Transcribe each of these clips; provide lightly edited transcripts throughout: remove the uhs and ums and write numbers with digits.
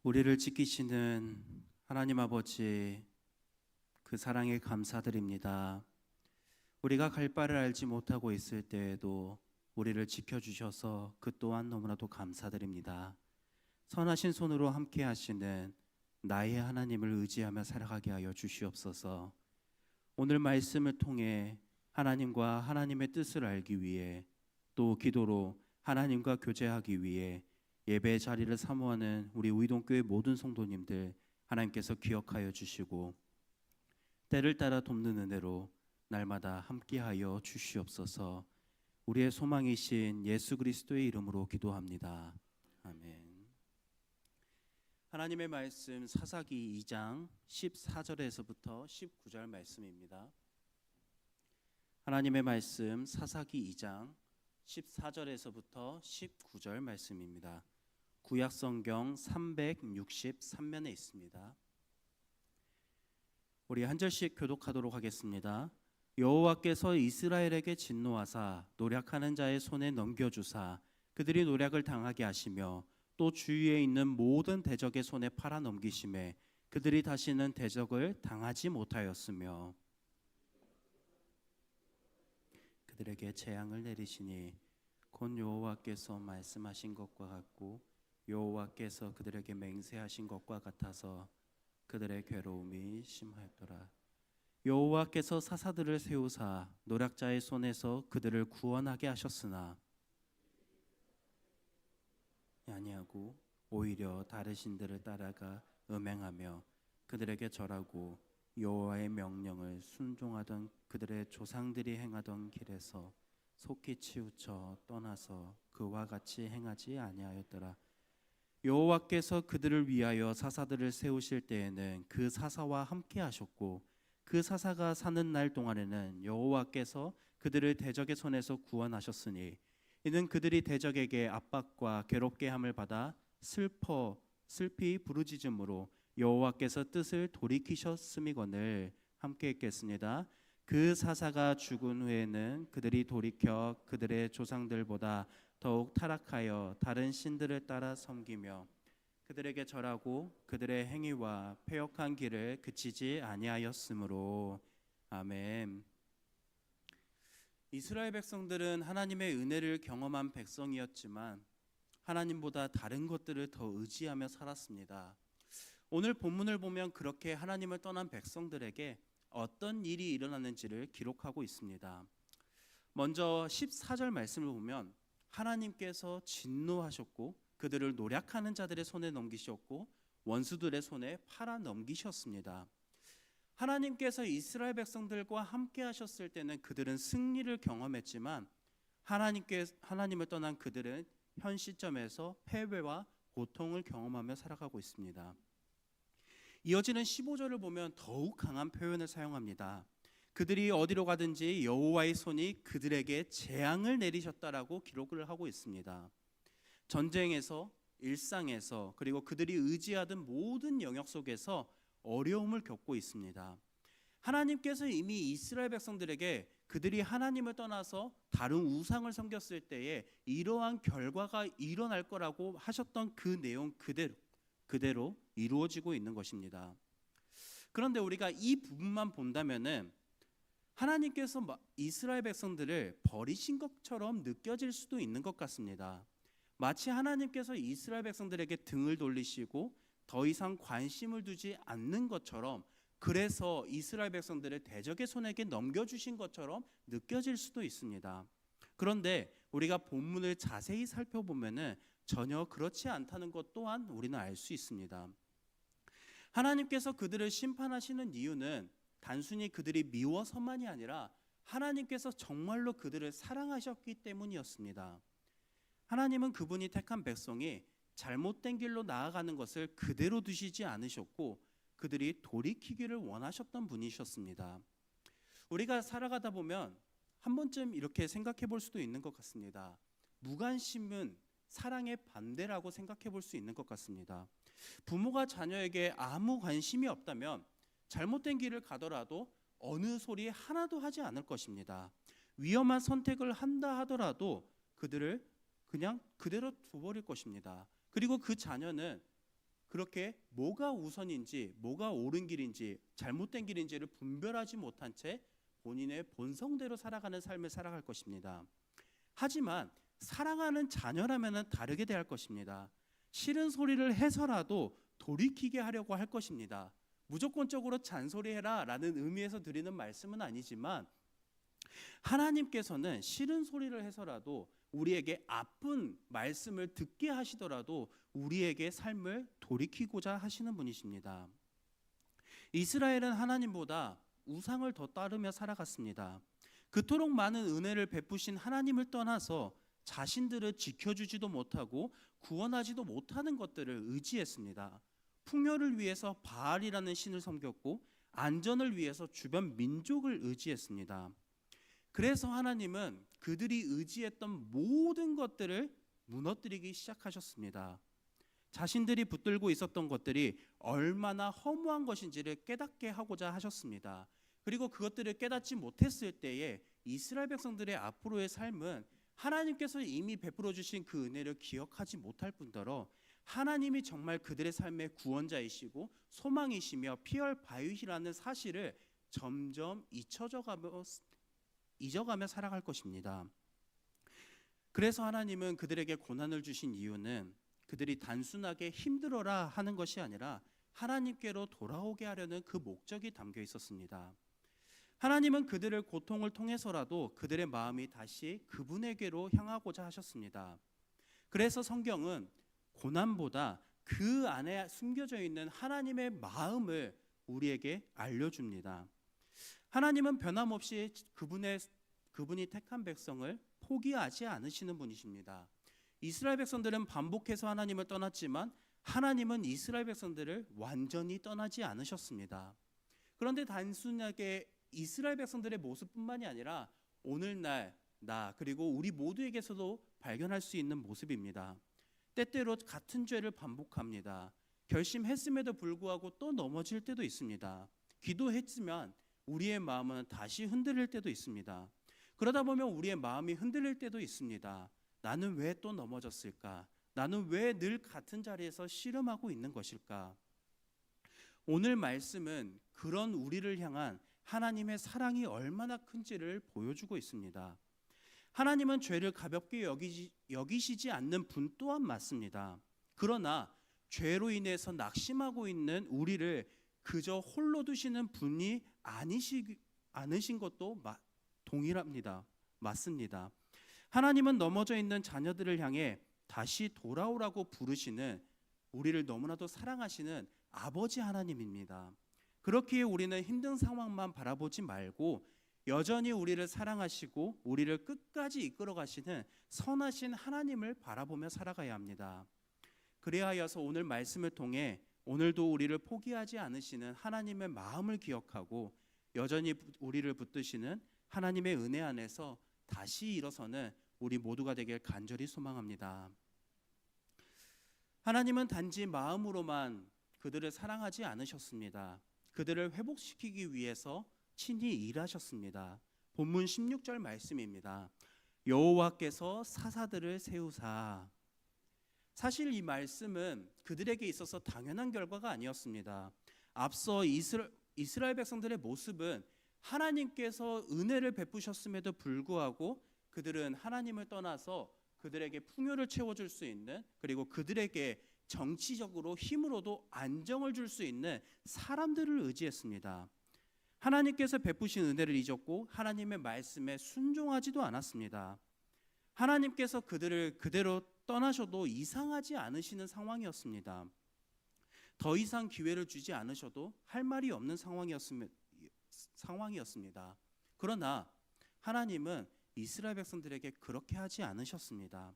우리를 지키시는 하나님 아버지, 그 사랑에 감사드립니다. 우리가 갈 바를 알지 못하고 있을 때에도 우리를 지켜주셔서 그 또한 너무나도 감사드립니다. 선하신 손으로 함께 하시는 나의 하나님을 의지하며 살아가게 하여 주시옵소서. 오늘 말씀을 통해 하나님과 하나님의 뜻을 알기 위해, 또 기도로 하나님과 교제하기 위해 예배 자리를 사모하는 우리 우이동교회 모든 성도님들 하나님께서 기억하여 주시고 때를 따라 돕는 은혜로 날마다 함께하여 주시옵소서. 우리의 소망이신 예수 그리스도의 이름으로 기도합니다. 아멘. 하나님의 말씀 사사기 2장 14절에서부터 19절 말씀입니다. 하나님의 말씀 사사기 2장 14절에서부터 19절 말씀입니다. 구약성경 363면에 있습니다. 우리 한 절씩 교독하도록 하겠습니다. 여호와께서 이스라엘에게 진노하사 노략하는 자의 손에 넘겨주사 그들이 노략을 당하게 하시며 또 주위에 있는 모든 대적의 손에 팔아 넘기심에 그들이 다시는 대적을 당하지 못하였으며 그들에게 재앙을 내리시니 곧 여호와께서 말씀하신 것과 같고 여호와께서 그들에게 맹세하신 것과 같아서 그들의 괴로움이 심하였더라. 여호와께서 사사들을 세우사 노략자의 손에서 그들을 구원하게 하셨으나 아니하고 오히려 다른 신들을 따라가 음행하며 그들에게 절하고 여호와의 명령을 순종하던 그들의 조상들이 행하던 길에서 속히 치우쳐 떠나서 그와 같이 행하지 아니하였더라. 여호와께서 그들을 위하여 사사들을 세우실 때에는 그 사사와 함께 하셨고 그 사사가 사는 날 동안에는 여호와께서 그들을 대적의 손에서 구원하셨으니 이는 그들이 대적에게 압박과 괴롭게 함을 받아 슬피 부르짖음으로 여호와께서 뜻을 돌이키셨음이거늘. 함께 읽겠습니다. 그 사사가 죽은 후에는 그들이 돌이켜 그들의 조상들보다 더욱 타락하여 다른 신들을 따라 섬기며 그들에게 절하고 그들의 행위와 패역한 길을 그치지 아니하였으므로. 아멘. 이스라엘 백성들은 하나님의 은혜를 경험한 백성이었지만 하나님보다 다른 것들을 더 의지하며 살았습니다. 오늘 본문을 보면 그렇게 하나님을 떠난 백성들에게 어떤 일이 일어났는지를 기록하고 있습니다. 먼저 14절 말씀을 보면 하나님께서 진노하셨고 그들을 노략하는 자들의 손에 넘기셨고 원수들의 손에 팔아 넘기셨습니다. 하나님께서 이스라엘 백성들과 함께 하셨을 때는 그들은 승리를 경험했지만 하나님을 떠난 그들은 현 시점에서 패배와 고통을 경험하며 살아가고 있습니다. 이어지는 15절을 보면 더욱 강한 표현을 사용합니다. 그들이 어디로 가든지 여호와의 손이 그들에게 재앙을 내리셨다라고 기록을 하고 있습니다. 전쟁에서, 일상에서, 그리고 그들이 의지하던 모든 영역 속에서 어려움을 겪고 있습니다. 하나님께서 이미 이스라엘 백성들에게 그들이 하나님을 떠나서 다른 우상을 섬겼을 때에 이러한 결과가 일어날 거라고 하셨던 그 내용 그대로 이루어지고 있는 것입니다. 그런데 우리가 이 부분만 본다면은 하나님께서 이스라엘 백성들을 버리신 것처럼 느껴질 수도 있는 것 같습니다. 마치 하나님께서 이스라엘 백성들에게 등을 돌리시고 더 이상 관심을 두지 않는 것처럼, 그래서 이스라엘 백성들을 대적의 손에게 넘겨주신 것처럼 느껴질 수도 있습니다. 그런데 우리가 본문을 자세히 살펴보면은 전혀 그렇지 않다는 것 또한 우리는 알 수 있습니다. 하나님께서 그들을 심판하시는 이유는 단순히 그들이 미워서만이 아니라 하나님께서 정말로 그들을 사랑하셨기 때문이었습니다. 하나님은 그분이 택한 백성이 잘못된 길로 나아가는 것을 그대로 두시지 않으셨고 그들이 돌이키기를 원하셨던 분이셨습니다. 우리가 살아가다 보면 한 번쯤 이렇게 생각해 볼 수도 있는 것 같습니다. 무관심은 사랑의 반대라고 생각해 볼 수 있는 것 같습니다. 부모가 자녀에게 아무 관심이 없다면 잘못된 길을 가더라도 어느 소리 하나도 하지 않을 것입니다. 위험한 선택을 한다 하더라도 그들을 그냥 그대로 둬버릴 것입니다. 그리고 그 자녀는 그렇게 뭐가 우선인지, 뭐가 옳은 길인지, 잘못된 길인지를 분별하지 못한 채 본인의 본성대로 살아가는 삶을 살아갈 것입니다. 하지만 사랑하는 자녀라면 다르게 대할 것입니다. 싫은 소리를 해서라도 돌이키게 하려고 할 것입니다. 무조건적으로 잔소리해라 라는 의미에서 드리는 말씀은 아니지만, 하나님께서는 싫은 소리를 해서라도 우리에게 아픈 말씀을 듣게 하시더라도 우리에게 삶을 돌이키고자 하시는 분이십니다. 이스라엘은 하나님보다 우상을 더 따르며 살아갔습니다. 그토록 많은 은혜를 베푸신 하나님을 떠나서 자신들을 지켜주지도 못하고 구원하지도 못하는 것들을 의지했습니다. 풍요를 위해서 바알이라는 신을 섬겼고 안전을 위해서 주변 민족을 의지했습니다. 그래서 하나님은 그들이 의지했던 모든 것들을 무너뜨리기 시작하셨습니다. 자신들이 붙들고 있었던 것들이 얼마나 허무한 것인지를 깨닫게 하고자 하셨습니다. 그리고 그것들을 깨닫지 못했을 때에 이스라엘 백성들의 앞으로의 삶은 하나님께서 이미 베풀어 주신 그 은혜를 기억하지 못할 뿐더러 하나님이 정말 그들의 삶의 구원자이시고 소망이시며 피할 바위시라는 사실을 점점 잊어가며 살아갈 것입니다. 그래서 하나님은 그들에게 고난을 주신 이유는 그들이 단순하게 힘들어라 하는 것이 아니라 하나님께로 돌아오게 하려는 그 목적이 담겨 있었습니다. 하나님은 그들을 고통을 통해서라도 그들의 마음이 다시 그분에게로 향하고자 하셨습니다. 그래서 성경은 고난보다 그 안에 숨겨져 있는 하나님의 마음을 우리에게 알려줍니다. 하나님은 변함없이 그분이 택한 백성을 포기하지 않으시는 분이십니다. 이스라엘 백성들은 반복해서 하나님을 떠났지만 하나님은 이스라엘 백성들을 완전히 떠나지 않으셨습니다. 그런데 단순하게 이스라엘 백성들의 모습뿐만이 아니라 오늘날 나 그리고 우리 모두에게서도 발견할 수 있는 모습입니다. 때때로 같은 죄를 반복합니다. 결심했음에도 불구하고 또 넘어질 때도 있습니다. 기도했지만 우리의 마음은 다시 흔들릴 때도 있습니다. 그러다 보면 우리의 마음이 흔들릴 때도 있습니다. 나는 왜 또 넘어졌을까? 나는 왜 늘 같은 자리에서 씨름하고 있는 것일까? 오늘 말씀은 그런 우리를 향한 하나님의 사랑이 얼마나 큰지를 보여주고 있습니다. 하나님은 죄를 가볍게 여기시지 않는 분 또한 맞습니다. 그러나 죄로 인해서 낙심하고 있는 우리를 그저 홀로 두시는 분이 않으신 것도 동일합니다. 맞습니다. 하나님은 넘어져 있는 자녀들을 향해 다시 돌아오라고 부르시는 우리를 너무나도 사랑하시는 아버지 하나님입니다. 그렇기에 우리는 힘든 상황만 바라보지 말고 여전히 우리를 사랑하시고 우리를 끝까지 이끌어 가시는 선하신 하나님을 바라보며 살아가야 합니다. 그리하여서 오늘 말씀을 통해 오늘도 우리를 포기하지 않으시는 하나님의 마음을 기억하고 여전히 우리를 붙드시는 하나님의 은혜 안에서 다시 일어서는 우리 모두가 되길 간절히 소망합니다. 하나님은 단지 마음으로만 그들을 사랑하지 않으셨습니다. 그들을 회복시키기 위해서 친히 일하셨습니다. 본문 16절 말씀입니다. 여호와께서 사사들을 세우사. 사실 이 말씀은 그들에게 있어서 당연한 결과가 아니었습니다. 앞서 이스라엘 백성들의 모습은 하나님께서 은혜를 베푸셨음에도 불구하고 그들은 하나님을 떠나서 그들에게 풍요를 채워줄 수 있는, 그리고 그들에게 정치적으로 힘으로도 안정을 줄 수 있는 사람들을 의지했습니다. 하나님께서 베푸신 은혜를 잊었고 하나님의 말씀에 순종하지도 않았습니다. 하나님께서 그들을 그대로 떠나셔도 이상하지 않으시는 상황이었습니다. 더 이상 기회를 주지 않으셔도 할 말이 없는 상황이었습니다. 그러나 하나님은 이스라엘 백성들에게 그렇게 하지 않으셨습니다.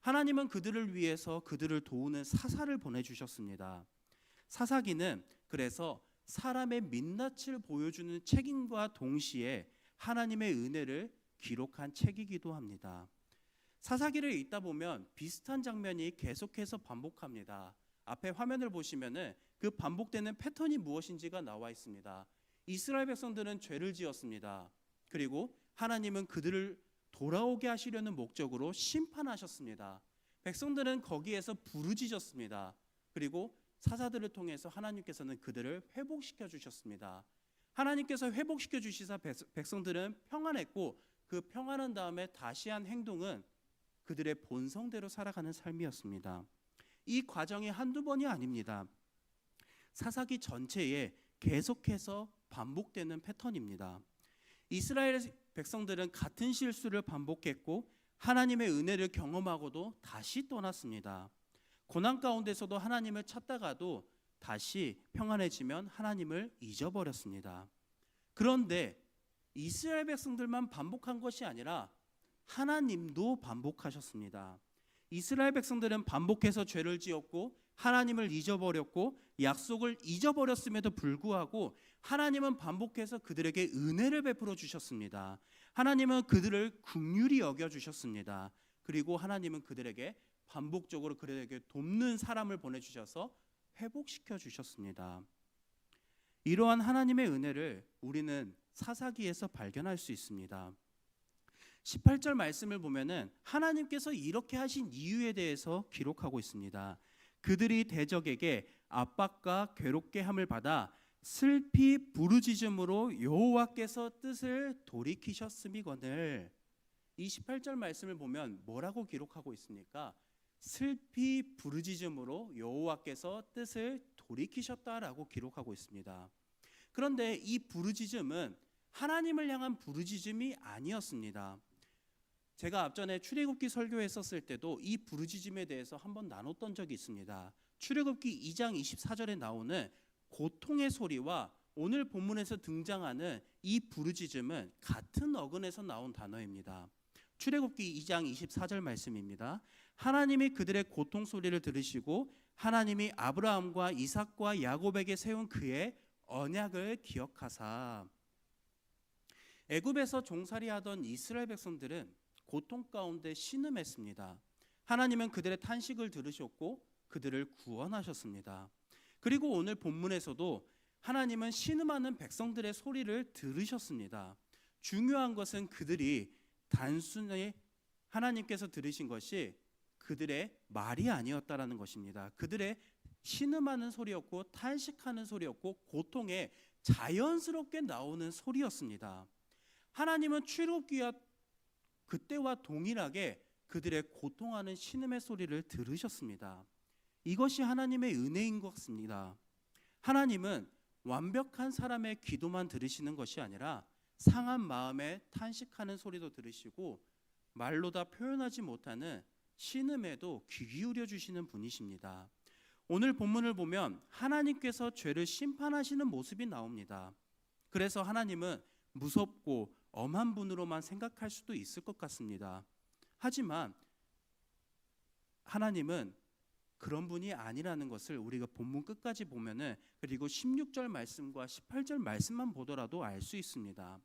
하나님은 그들을 위해서 그들을 도우는 사사를 보내주셨습니다. 사사기는 그래서 사람의 민낯을 보여주는 책임과 동시에 하나님의 은혜를 기록한 책이기도 합니다. 사사기를 읽다 보면 비슷한 장면이 계속해서 반복합니다. 앞에 화면을 보시면은 그 반복되는 패턴이 무엇인지가 나와 있습니다. 이스라엘 백성들은 죄를 지었습니다. 그리고 하나님은 그들을 돌아오게 하시려는 목적으로 심판하셨습니다. 백성들은 거기에서 부르짖었습니다. 그리고 사사들을 통해서 하나님께서는 그들을 회복시켜 주셨습니다. 하나님께서 회복시켜 주시사 백성들은 평안했고, 그 평안한 다음에 다시 한 행동은 그들의 본성대로 살아가는 삶이었습니다. 이 과정이 한두 번이 아닙니다. 사사기 전체에 계속해서 반복되는 패턴입니다. 이스라엘 백성들은 같은 실수를 반복했고 하나님의 은혜를 경험하고도 다시 떠났습니다. 고난 가운데서도 하나님을 찾다가도 다시 평안해지면 하나님을 잊어버렸습니다. 그런데 이스라엘 백성들만 반복한 것이 아니라 하나님도 반복하셨습니다. 이스라엘 백성들은 반복해서 죄를 지었고 하나님을 잊어버렸고 약속을 잊어버렸음에도 불구하고 하나님은 반복해서 그들에게 은혜를 베풀어 주셨습니다. 하나님은 그들을 긍휼히 여겨 주셨습니다. 그리고 하나님은 그들에게 반복적으로 그들에게 돕는 사람을 보내주셔서 회복시켜 주셨습니다. 이러한 하나님의 은혜를 우리는 사사기에서 발견할 수 있습니다. 18절 말씀을 보면은 하나님께서 이렇게 하신 이유에 대해서 기록하고 있습니다. 그들이 대적에게 압박과 괴롭게 함을 받아 슬피 부르짖음으로 여호와께서 뜻을 돌이키셨음이거늘. 이 18절 말씀을 보면 뭐라고 기록하고 있습니까? 슬피 부르짖음으로 여호와께서 뜻을 돌이키셨다라고 기록하고 있습니다. 그런데 이 부르짖음은 하나님을 향한 부르짖음이 아니었습니다. 제가 앞전에 출애굽기 설교했었을 때도 이 부르짖음에 대해서 한번 나눴던 적이 있습니다. 출애굽기 2장 24절에 나오는 고통의 소리와 오늘 본문에서 등장하는 이 부르짖음은 같은 어근에서 나온 단어입니다. 출애굽기 2장 24절 말씀입니다. 하나님이 그들의 고통 소리를 들으시고 하나님이 아브라함과 이삭과 야곱에게 세운 그의 언약을 기억하사. 애굽에서 종살이하던 이스라엘 백성들은 고통 가운데 신음했습니다. 하나님은 그들의 탄식을 들으셨고 그들을 구원하셨습니다. 그리고 오늘 본문에서도 하나님은 신음하는 백성들의 소리를 들으셨습니다. 중요한 것은 그들이 단순히 하나님께서 들으신 것이 그들의 말이 아니었다라는 것입니다. 그들의 신음하는 소리였고 탄식하는 소리였고 고통에 자연스럽게 나오는 소리였습니다. 하나님은 출애굽기와 그때와 동일하게 그들의 고통하는 신음의 소리를 들으셨습니다. 이것이 하나님의 은혜인 것 같습니다. 하나님은 완벽한 사람의 기도만 들으시는 것이 아니라 상한 마음에 탄식하는 소리도 들으시고 말로 다 표현하지 못하는 신음에도 귀 기울여 주시는 분이십니다. 오늘 본문을 보면 하나님께서 죄를 심판하시는 모습이 나옵니다. 그래서 하나님은 무섭고 엄한 분으로만 생각할 수도 있을 것 같습니다. 하지만 하나님은 그런 분이 아니라는 것을 우리가 본문 끝까지 보면은, 그리고 16절 말씀과 18절 말씀만 보더라도 알 수 있습니다.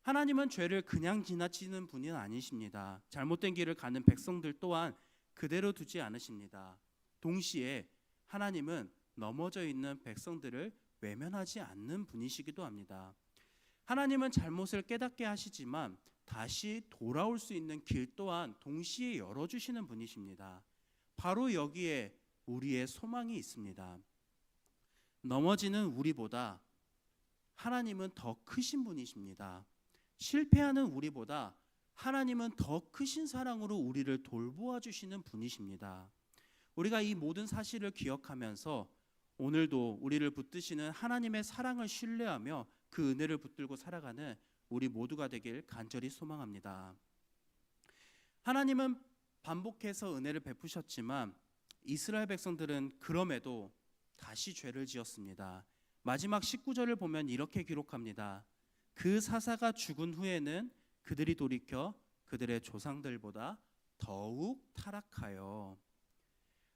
하나님은 죄를 그냥 지나치는 분이 아니십니다. 잘못된 길을 가는 백성들 또한 그대로 두지 않으십니다. 동시에 하나님은 넘어져 있는 백성들을 외면하지 않는 분이시기도 합니다. 하나님은 잘못을 깨닫게 하시지만 다시 돌아올 수 있는 길 또한 동시에 열어주시는 분이십니다. 바로 여기에 우리의 소망이 있습니다. 넘어지는 우리보다 하나님은 더 크신 분이십니다. 실패하는 우리보다 하나님은 더 크신 사랑으로 우리를 돌보아 주시는 분이십니다. 우리가 이 모든 사실을 기억하면서 오늘도 우리를 붙드시는 하나님의 사랑을 신뢰하며 그 은혜를 붙들고 살아가는 우리 모두가 되길 간절히 소망합니다. 하나님은 반복해서 은혜를 베푸셨지만 이스라엘 백성들은 그럼에도 다시 죄를 지었습니다. 마지막 19절을 보면 이렇게 기록합니다. 그 사사가 죽은 후에는 그들이 돌이켜 그들의 조상들보다 더욱 타락하여.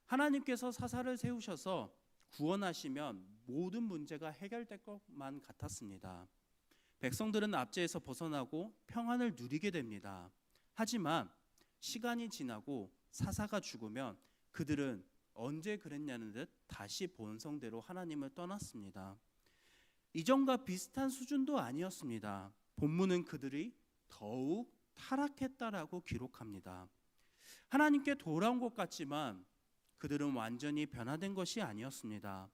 하나님께서 사사를 세우셔서 구원하시면 모든 문제가 해결될 것만 같았습니다. 백성들은 압제에서 벗어나고 평안을 누리게 됩니다. 하지만 시간이 지나고 사사가 죽으면 그들은 언제 그랬냐는 듯 다시 본성대로 하나님을 떠났습니다. 이전과 비슷한 수준도 아니었습니다. 본문은 그들이 더욱 타락했다라고 기록합니다. 하나님께 돌아온 것 같지만 그들은 완전히 변화된 것이 아니었습니다.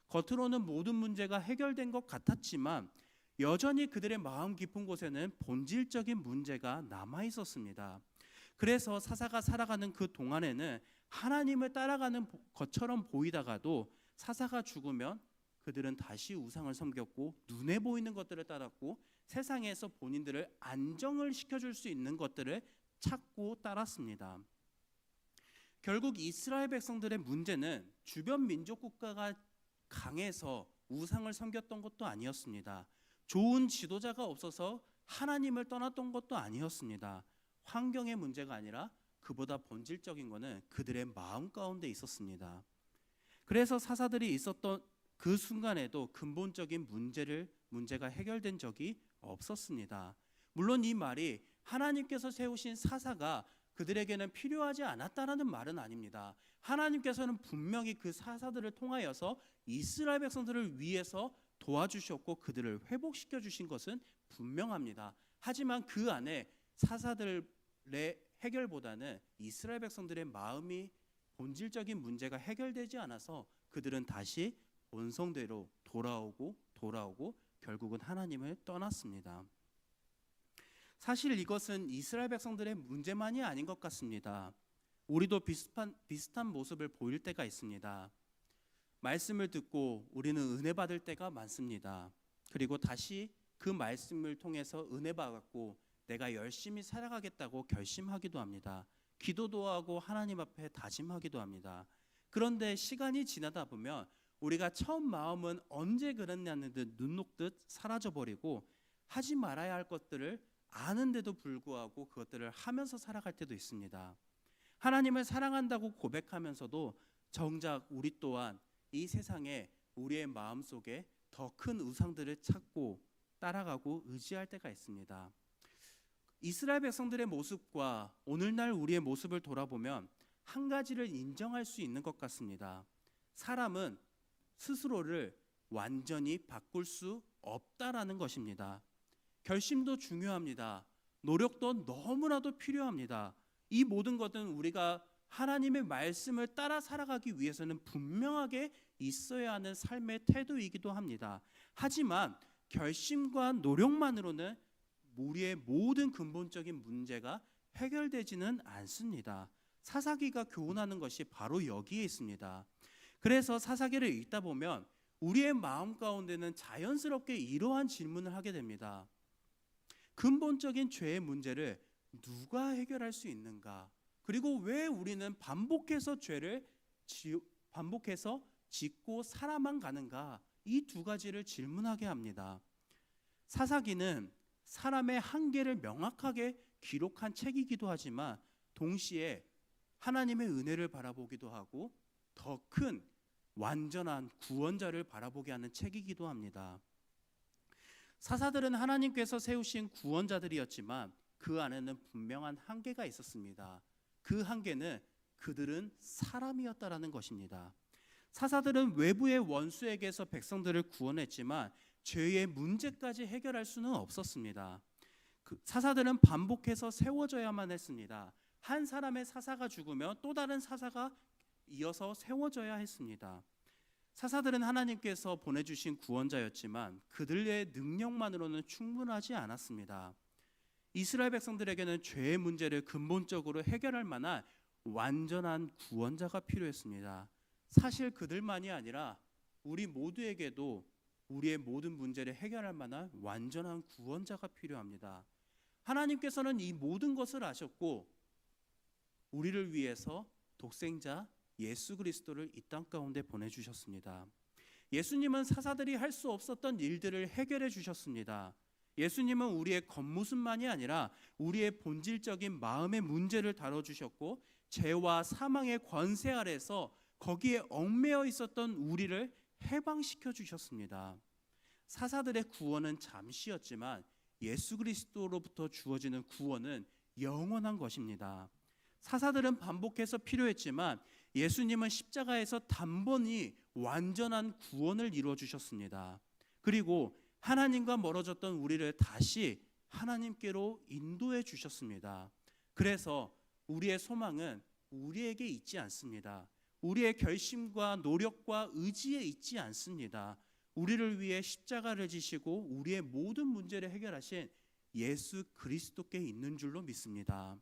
겉으로는 모든 문제가 해결된 것 같았지만 여전히 그들의 마음 깊은 곳에는 본질적인 문제가 남아 있었습니다. 그래서 사사가 살아가는 그 동안에는 하나님을 따라가는 것처럼 보이다가도 사사가 죽으면 그들은 다시 우상을 섬겼고 눈에 보이는 것들을 따랐고 세상에서 본인들을 안정을 시켜줄 수 있는 것들을 찾고 따랐습니다. 결국 이스라엘 백성들의 문제는 주변 민족 국가가 강해서 우상을 섬겼던 것도 아니었습니다. 좋은 지도자가 없어서 하나님을 떠났던 것도 아니었습니다. 환경의 문제가 아니라 그보다 본질적인 것은 그들의 마음 가운데 있었습니다. 그래서 사사들이 있었던 그 순간에도 근본적인 문제가 해결된 적이 없었습니다. 물론 이 말이 하나님께서 세우신 사사가 그들에게는 필요하지 않았다라는 말은 아닙니다. 하나님께서는 분명히 그 사사들을 통하여서 이스라엘 백성들을 위해서 도와주셨고 그들을 회복시켜 주신 것은 분명합니다. 하지만 그 안에 사사들의 해결보다는 이스라엘 백성들의 마음이 본질적인 문제가 해결되지 않아서 그들은 다시 원성대로 돌아오고 결국은 하나님을 떠났습니다. 사실 이것은 이스라엘 백성들의 문제만이 아닌 것 같습니다. 우리도 비슷한 모습을 보일 때가 있습니다. 말씀을 듣고 우리는 은혜 받을 때가 많습니다. 그리고 다시 그 말씀을 통해서 은혜 받았고 내가 열심히 살아가겠다고 결심하기도 합니다. 기도도 하고 하나님 앞에 다짐하기도 합니다. 그런데 시간이 지나다 보면 우리가 처음 마음은 언제 그랬냐는 듯 눈 녹듯 사라져버리고 하지 말아야 할 것들을 아는데도 불구하고 그것들을 하면서 살아갈 때도 있습니다. 하나님을 사랑한다고 고백하면서도 정작 우리 또한 이 세상에 우리의 마음속에 더 큰 우상들을 찾고 따라가고 의지할 때가 있습니다. 이스라엘 백성들의 모습과 오늘날 우리의 모습을 돌아보면 한 가지를 인정할 수 있는 것 같습니다. 사람은 스스로를 완전히 바꿀 수 없다라는 것입니다. 결심도 중요합니다. 노력도 너무나도 필요합니다. 이 모든 것은 우리가 하나님의 말씀을 따라 살아가기 위해서는 분명하게 있어야 하는 삶의 태도이기도 합니다. 하지만 결심과 노력만으로는 우리의 모든 근본적인 문제가 해결되지는 않습니다. 사사기가 교훈하는 것이 바로 여기에 있습니다. 그래서 사사기를 읽다 보면 우리의 마음 가운데는 자연스럽게 이러한 질문을 하게 됩니다. 근본적인 죄의 문제를 누가 해결할 수 있는가? 그리고 왜 우리는 반복해서 죄를 짓고 살아만 가는가? 이 두 가지를 질문하게 합니다. 사사기는 사람의 한계를 명확하게 기록한 책이기도 하지만 동시에 하나님의 은혜를 바라보기도 하고 더 큰 완전한 구원자를 바라보게 하는 책이기도 합니다. 사사들은 하나님께서 세우신 구원자들이었지만 그 안에는 분명한 한계가 있었습니다. 그 한계는 그들은 사람이었다라는 것입니다. 사사들은 외부의 원수에게서 백성들을 구원했지만 죄의 문제까지 해결할 수는 없었습니다. 사사들은 반복해서 세워져야만 했습니다. 한 사람의 사사가 죽으면 또 다른 사사가 이어서 세워져야 했습니다. 사사들은 하나님께서 보내주신 구원자였지만 그들의 능력만으로는 충분하지 않았습니다. 이스라엘 백성들에게는 죄의 문제를 근본적으로 해결할 만한 완전한 구원자가 필요했습니다. 사실 그들만이 아니라 우리 모두에게도 우리의 모든 문제를 해결할 만한 완전한 구원자가 필요합니다. 하나님께서는 이 모든 것을 아셨고 우리를 위해서 독생자 예수 그리스도를 이 땅 가운데 보내주셨습니다. 예수님은 사사들이 할 수 없었던 일들을 해결해 주셨습니다. 예수님은 우리의 겉모습만이 아니라 우리의 본질적인 마음의 문제를 다뤄주셨고 죄와 사망의 권세 아래서 거기에 얽매여 있었던 우리를 해방시켜 주셨습니다. 사사들의 구원은 잠시였지만 예수 그리스도로부터 주어지는 구원은 영원한 것입니다. 사사들은 반복해서 필요했지만 예수님은 십자가에서 단번에 완전한 구원을 이루어 주셨습니다. 그리고 하나님과 멀어졌던 우리를 다시 하나님께로 인도해 주셨습니다. 그래서 우리의 소망은 우리에게 있지 않습니다. 우리의 결심과 노력과 의지에 있지 않습니다. 우리를 위해 십자가를 지시고 우리의 모든 문제를 해결하신 예수 그리스도께 있는 줄로 믿습니다.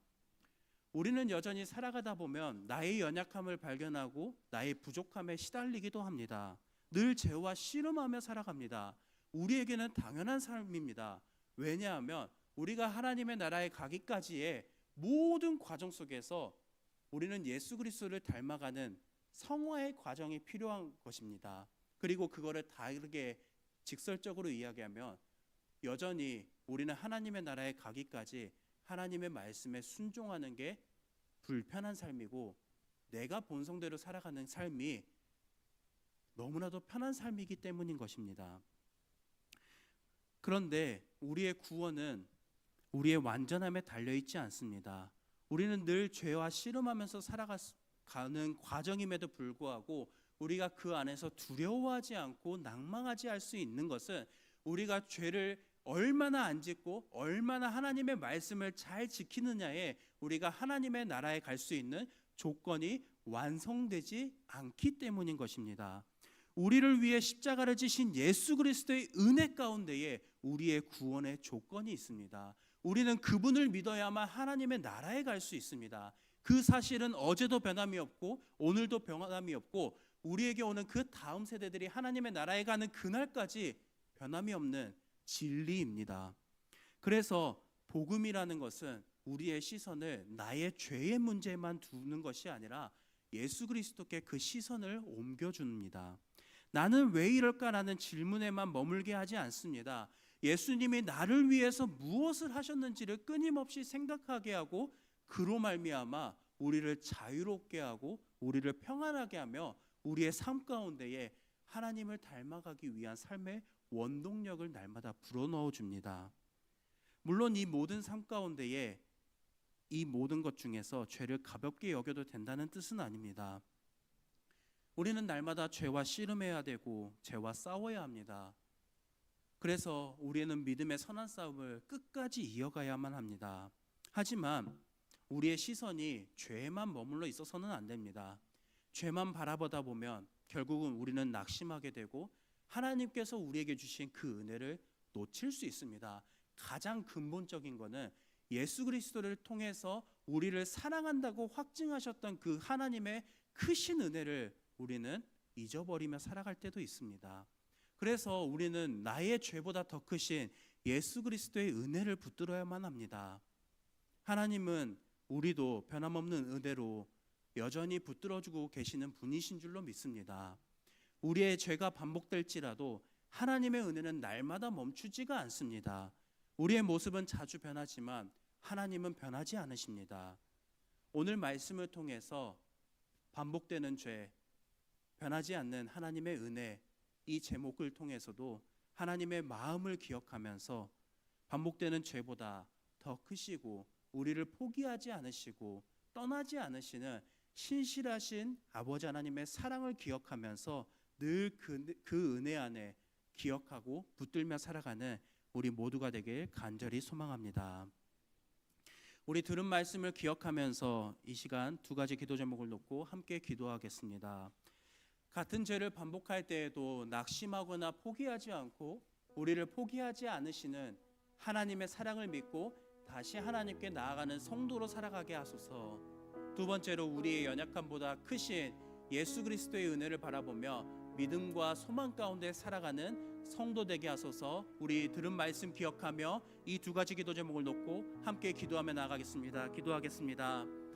우리는 여전히 살아가다 보면 나의 연약함을 발견하고 나의 부족함에 시달리기도 합니다. 늘 죄와 씨름하며 살아갑니다. 우리에게는 당연한 삶입니다. 왜냐하면 우리가 하나님의 나라에 가기까지의 모든 과정 속에서 우리는 예수 그리스도를 닮아가는 성화의 과정이 필요한 것입니다. 그리고 그거를 다르게 직설적으로 이야기하면 여전히 우리는 하나님의 나라에 가기까지 하나님의 말씀에 순종하는 게 불편한 삶이고 내가 본성대로 살아가는 삶이 너무나도 편한 삶이기 때문인 것입니다. 그런데 우리의 구원은 우리의 완전함에 달려있지 않습니다. 우리는 늘 죄와 씨름하면서 살아가는 과정임에도 불구하고 우리가 그 안에서 두려워하지 않고 낭망하지 할 수 있는 것은 우리가 죄를 얼마나 안 짓고 얼마나 하나님의 말씀을 잘 지키느냐에 우리가 하나님의 나라에 갈 수 있는 조건이 완성되지 않기 때문인 것입니다. 우리를 위해 십자가를 지신 예수 그리스도의 은혜 가운데에 우리의 구원의 조건이 있습니다. 우리는 그분을 믿어야만 하나님의 나라에 갈 수 있습니다. 그 사실은 어제도 변함이 없고 오늘도 변함이 없고 우리에게 오는 그 다음 세대들이 하나님의 나라에 가는 그날까지 변함이 없는 진리입니다. 그래서 복음이라는 것은 우리의 시선을 나의 죄의 문제만 두는 것이 아니라 예수 그리스도께 그 시선을 옮겨줍니다. 나는 왜 이럴까라는 질문에만 머물게 하지 않습니다. 예수님이 나를 위해서 무엇을 하셨는지를 끊임없이 생각하게 하고 그로 말미암아 우리를 자유롭게 하고 우리를 평안하게 하며 우리의 삶 가운데에 하나님을 닮아가기 위한 삶의 원동력을 날마다 불어넣어 줍니다. 물론 이 모든 삶 가운데에 이 모든 것 중에서 죄를 가볍게 여겨도 된다는 뜻은 아닙니다. 우리는 날마다 죄와 씨름해야 되고 죄와 싸워야 합니다. 그래서 우리는 믿음의 선한 싸움을 끝까지 이어가야만 합니다. 하지만 우리의 시선이 죄에만 머물러 있어서는 안 됩니다. 죄만 바라보다 보면 결국은 우리는 낙심하게 되고 하나님께서 우리에게 주신 그 은혜를 놓칠 수 있습니다. 가장 근본적인 것은 예수 그리스도를 통해서 우리를 사랑한다고 확증하셨던 그 하나님의 크신 은혜를 우리는 잊어버리며 살아갈 때도 있습니다. 그래서 우리는 나의 죄보다 더 크신 예수 그리스도의 은혜를 붙들어야만 합니다. 하나님은 우리도 변함없는 은혜로 여전히 붙들어주고 계시는 분이신 줄로 믿습니다. 우리의 죄가 반복될지라도 하나님의 은혜는 날마다 멈추지가 않습니다. 우리의 모습은 자주 변하지만 하나님은 변하지 않으십니다. 오늘 말씀을 통해서 반복되는 죄, 변하지 않는 하나님의 은혜, 이 제목을 통해서도 하나님의 마음을 기억하면서 반복되는 죄보다 더 크시고 우리를 포기하지 않으시고 떠나지 않으시는 신실하신 아버지 하나님의 사랑을 기억하면서 늘 그 은혜 안에 기억하고 붙들며 살아가는 우리 모두가 되길 간절히 소망합니다. 우리 들은 말씀을 기억하면서 이 시간 두 가지 기도 제목을 놓고 함께 기도하겠습니다. 같은 죄를 반복할 때에도 낙심하거나 포기하지 않고 우리를 포기하지 않으시는 하나님의 사랑을 믿고 다시 하나님께 나아가는 성도로 살아가게 하소서. 두 번째로 우리의 연약함보다 크신 예수 그리스도의 은혜를 바라보며 믿음과 소망 가운데 살아가는 성도 되게 하소서. 우리 들은 말씀 기억하며 이 두 가지 기도 제목을 놓고 함께 기도하며 나아가겠습니다. 기도하겠습니다.